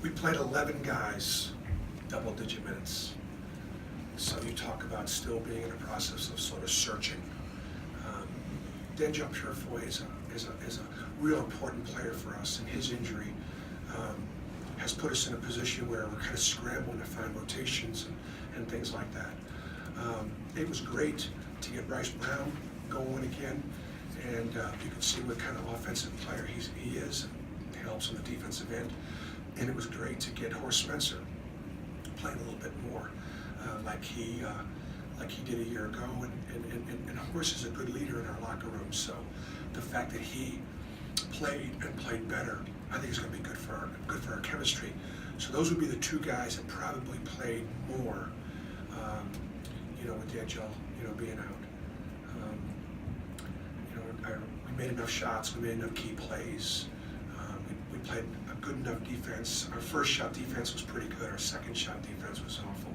We played 11 guys, double-digit minutes. So you talk about still being in a process of sort of searching. Daniel Purefoy is a real important player for us, and his injury has put us in a position where we're kind of scrambling to find rotations and things like that. It was great to get Bryce Brown going again, and you can see what kind of offensive player he is. He helps on the defensive end, and it was great to get Horst Spencer playing a little bit more like he did a year ago, and Horst is a good leader in our locker room. So the fact that he played better, I think is going to be good for our chemistry. So those would be the two guys that probably played more. With Daniel, being out. We made enough shots. We made enough key plays. We played a good enough defense. Our first shot defense was pretty good. Our second shot defense was awful.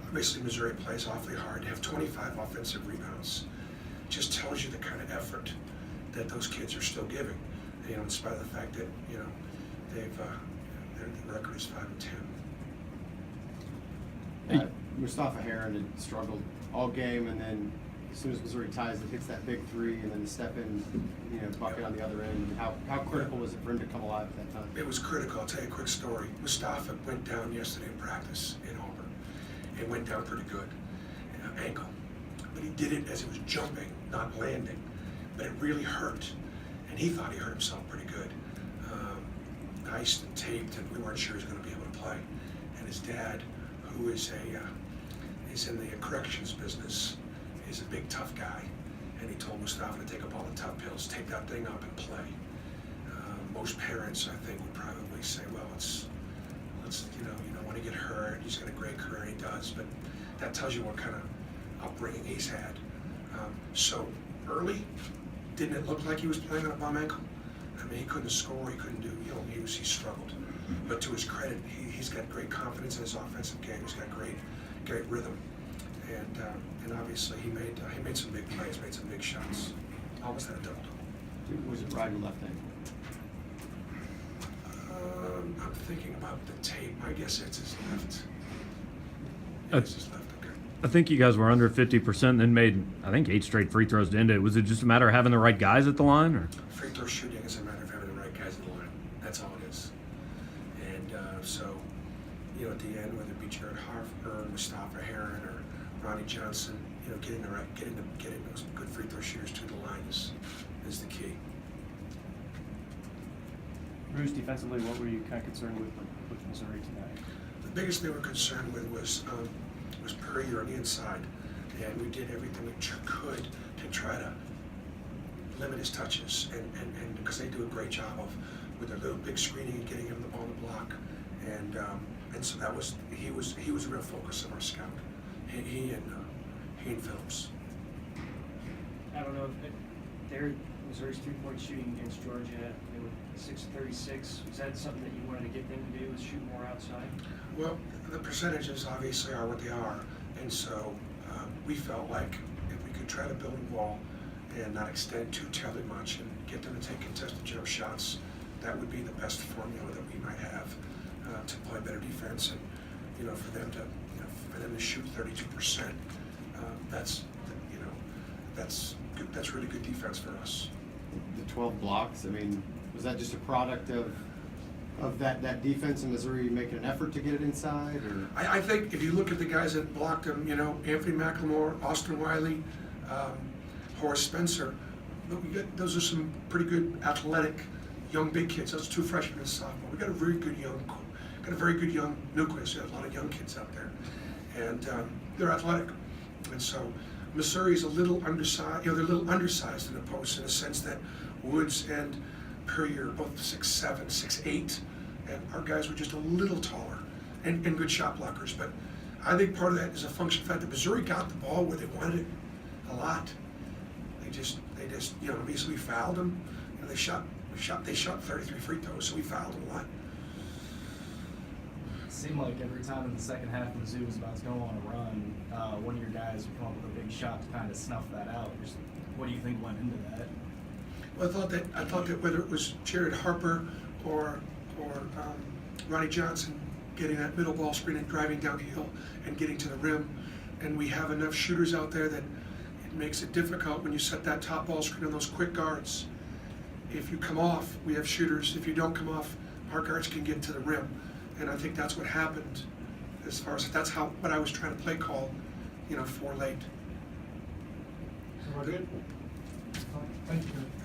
Obviously, Missouri plays awfully hard. To have 25 offensive rebounds just tells you the kind of effort that those kids are still giving. In spite of the fact that their record is 5-10. Mustafa Heron had struggled all game, and then as soon as Missouri ties it, hits that big three, and then the step in, bucket on the other end. How critical was it for him to come alive at that time? It was critical. I'll tell you a quick story. Mustafa went down yesterday in practice in Auburn. It went down pretty good, ankle. But he did it as he was jumping, not landing. But it really hurt, and he thought he hurt himself pretty good. Iced and taped, and we weren't sure he was going to be able to play. And his dad, who is in the corrections business, is a big tough guy, and he told Mustafa to take up all the tough pills, take that thing up and play. Most parents, I think, would probably say, well, let's you don't want to get hurt. He's got a great career, he does, but that tells you what kind of upbringing he's had. So early, didn't it look like he was playing on a bum ankle? I mean, he couldn't score, he couldn't do, he struggled. But to his credit, he's got great confidence in his offensive game. He's got great rhythm, and obviously he made some big plays, made some big shots. Almost had a double-double. Was it right or left ankle? I'm thinking about the tape. I guess it's his left. It's his left. Okay. I think you guys were under 50% and then made, I think, 8 straight free throws to end it. Was it just a matter of having the right guys at the line? Or? Free throw shooting is a matter of having the right guys at the line. That's all it is. And so, at the end, whether it be Jared Harper, Mustafa Heron, or Ronnie Johnson, getting those good free throw shooters to the line is the key. Bruce, defensively, what were you kind of concerned with Missouri tonight? The biggest thing we're concerned with was Purrier on the inside, and we did everything we could to try to limit his touches, and because they do a great job with their little big screening and getting him on the block, and so he was a real focus of our scout. He and Phillips. I don't know if Missouri's 3-point shooting against Georgia, they were 6-36. Was that something that you wanted to get them to do, was shoot more outside? Well, the percentages obviously are what they are, and so we felt like if we could try to build a wall and not extend too terribly much and get them to take contested jump shots, that would be the best formula that we might have to play better defense, and for them to shoot 32%. That's really good defense for us. The 12 blocks, I mean, was that just a product of that defense in Missouri making an effort to get it inside? Or? I think if you look at the guys that blocked him, Anthony McLemore, Austin Wiley, Horace Spencer, those are some pretty good athletic young big kids. Those 2 freshmen and sophomore. We got a very good young nucleus. We have a lot of young kids out there, and they're athletic. And so Missouri's a little undersized. They're a little undersized in the post in the sense that Woods and Purrier are both 6'7", 6'8", and our guys were just a little taller and good shot blockers. But I think part of that is a function of the fact that Missouri got the ball where they wanted it a lot. They just obviously we fouled them, and they shot 33 free throws, so we fouled them a lot. It seemed like every time in the second half Mizzou was about to go on a run, one of your guys would come up with a big shot to kind of snuff that out. What do you think went into that? Well, I thought that whether it was Jared Harper or Ronnie Johnson getting that middle ball screen and driving downhill and getting to the rim. And we have enough shooters out there that it makes it difficult when you set that top ball screen on those quick guards. If you come off, we have shooters. If you don't come off, our guards can get to the rim. And I think that's what happened as far as, that's what I was trying to play call, for late. So we're good? Thank you.